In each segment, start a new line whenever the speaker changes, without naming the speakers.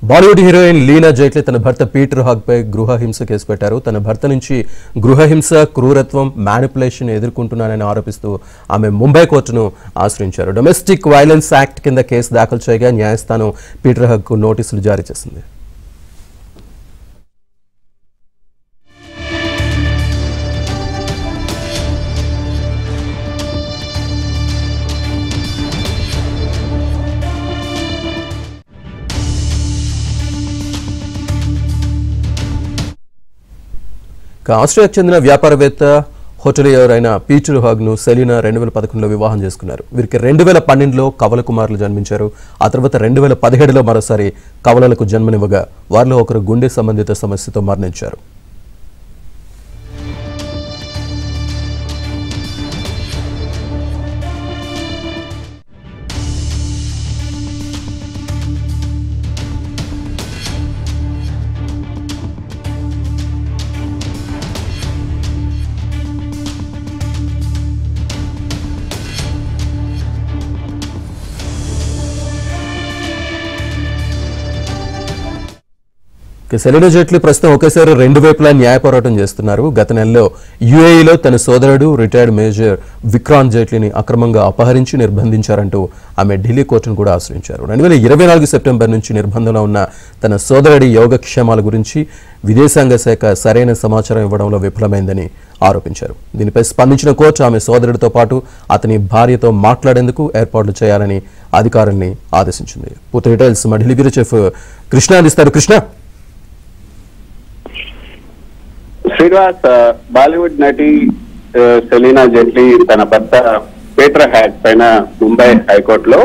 Bollywood heroine Leena Jaitley తన భర్త Peter hug పై గృహహింస కేసు పెట్టారు. తన భర్త నుంచి గృహహింస, క్రూరత్వం, మ్యానిపులేషన్ ఎదుర్కొంటున్నానని ఆరోపిస్తూ ఆమె ముంబై కోర్టును ఆశ్రయించారు. డొమెస్టిక్ వైలెన్స్ యాక్ట్ కింద కేసు దాఖలు చేయగా న్యాయస్థానం పీటర్ హగ్ కు నోటీసులు జారీ చేసింది. ఆస్ట్రియాకు చెందిన వ్యాపారవేత్త హోటలియర్ అయిన పీటర్ హగ్ ను సెలీనా 2011లో వివాహం చేసుకున్నారు. వీరికి 2012లో కవల కుమారులు జన్మించారు. ఆ తర్వాత 2017లో మరోసారి కవలలకు జన్మనివ్వగా వారిలో ఒకరు గుండె సంబంధిత సమస్యతో మరణించారు. సెలీనా జైట్లీ ప్రస్తుతం ఒకేసారి రెండు వైపులా న్యాయ పోరాటం చేస్తున్నారు. గత నెలలో యుఏఈలో తన సోదరుడు రిటైర్డ్ మేజర్ విక్రాంత్ జైట్లీని అక్రమంగా అపహరించి నిర్బంధించారంటూ ఆమె ఢిల్లీ కోర్టును కూడా ఆశ్రయించారు. 2024 సెప్టెంబర్ నుంచి నిర్బంధంలో ఉన్న తన సోదరుడి యోగక్షేమాల గురించి విదేశాంగ శాఖ సరైన సమాచారం ఇవ్వడంలో విఫలమైందని ఆరోపించారు. దీనిపై స్పందించిన కోర్టు ఆమె సోదరుడితో పాటు అతని భార్యతో మాట్లాడేందుకు ఏర్పాట్లు చేయాలని అధికారుల్ని ఆదేశించింది. పూర్తి డీటెయిల్స్ మా ఢిల్లీ బ్యూరో చీఫ్ కృష్ణ అందిస్తారు. కృష్ణ,
శ్రీనివాస్, బాలీవుడ్ నటి సెలీనా జైట్లీ తన భర్త పీటర్ హగ్ పైన ముంబై హైకోర్టులో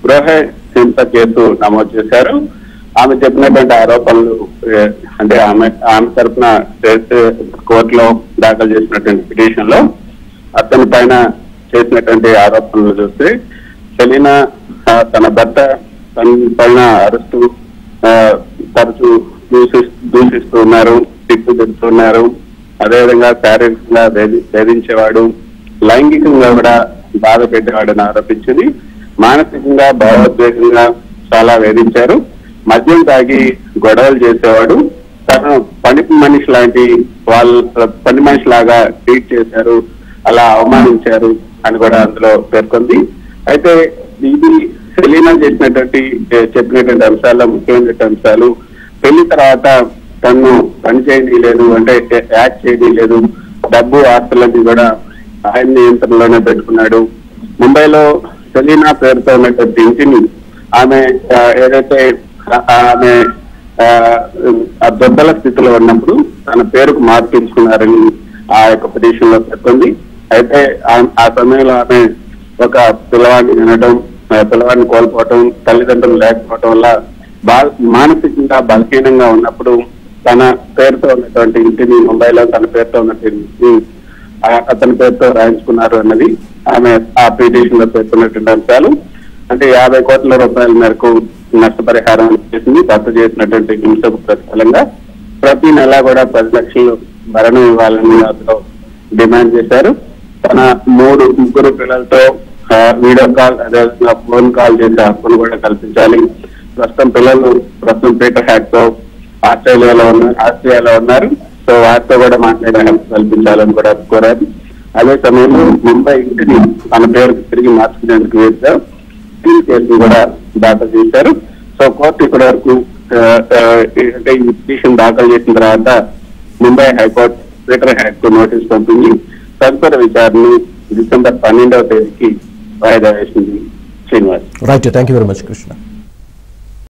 గృహ హింస కేసు నమోదు చేశారు. ఆమె చెప్పినటువంటి ఆరోపణలు అంటే ఆమె తరఫున కోర్టులో దాఖలు చేసినటువంటి పిటిషన్ లో అతని పైన చేసినటువంటి ఆరోపణలు చూస్తే సెలీనా తన భర్త తన పైన అరుస్తూ తరచూ దూషిస్తూ ఉన్నారు, తిప్పుతున్నారు. అదేవిధంగా శారీరకంగా వేధించేవాడు, లైంగికంగా కూడా బాధ పెట్టేవాడని ఆరోపించింది. మానసికంగా, భావోద్వేగంగా చాలా వేధించారు. మద్యం తాగి గొడవలు చేసేవాడు. తను పని మనిషిలాగా ట్రీట్ చేశారు, అలా అవమానించారు అని కూడా అందులో పేర్కొంది. అయితే ఇది సెలీనా చెప్పినటువంటి అంశాల్లో ముఖ్యమైనటువంటి అంశాలు, పెళ్లి తర్వాత తను పని చేయలేదు, అంటే యాక్ట్ చేయలేదు, డబ్బు ఆస్తులన్నీ కూడా ఆయన నియంత్రణలోనే పెట్టుకున్నాడు. ముంబైలో సెలీనా పేరుతో ఉన్నటువంటి ఇంటిని ఆమె ఏదైతే ఆమె దొద్దల స్థితిలో ఉన్నప్పుడు తన పేరుకు మార్పించుకున్నారని ఆ యొక్క పిటిషన్ లో పేర్కొంది. అయితే ఆ సమయంలో ఆమె ఒక పిల్లవాడిని వినడం, పిల్లవాడిని కోల్పోవటం, తల్లిదండ్రులు లేకపోవటం వల్ల మానసికంగా బలహీనంగా ఉన్నప్పుడు తన పేరుతో ఉన్నటువంటి ఇంటిని, ముంబైలో తన పేరుతో ఉన్నటువంటి అతని పేరుతో రాయించుకున్నారు అన్నది ఆమె ఆ పిటిషన్ లో పేర్కొన్నటువంటి అంశాలు. అంటే 50 కోట్ల రూపాయల మేరకు నష్టపరిహారం చేసింది. భర్త చేసినటువంటి హింసకు ప్రతిఫలంగా ప్రతి నెల కూడా 10 లక్షలు భరణం ఇవ్వాలని అందులో డిమాండ్ చేశారు. తన ముగ్గురు పిల్లలతో వీడియో కాల్, అదేవిధంగా ఫోన్ కాల్ చేసే హక్కును కూడా కల్పించాలి. ప్రస్తుతం పీటర్ హగ్ తో ఆస్ట్రేలియాలో ఉన్నారు. సో వారితో కూడా మాట్లాడే హక్కు కల్పించాలని కూడా కోరారు. అదే సమయంలో ముంబై ఇంటిని తన పేరుకు తిరిగి మార్చుకునేందుకు కేసు కూడా దాఖలు చేశారు. సో కోర్టు ఇప్పటి వరకు అంటే ఈ పిటిషన్ దాఖలు చేసిన తర్వాత ముంబై హైకోర్టు పీటర్ హగ్ కు నోటీసు పంపింది. తదుపరి విచారణను డిసెంబర్ 12వ తేదీకి వాయిదా వేసింది. Srinivas,
right, thank you very much Krishna.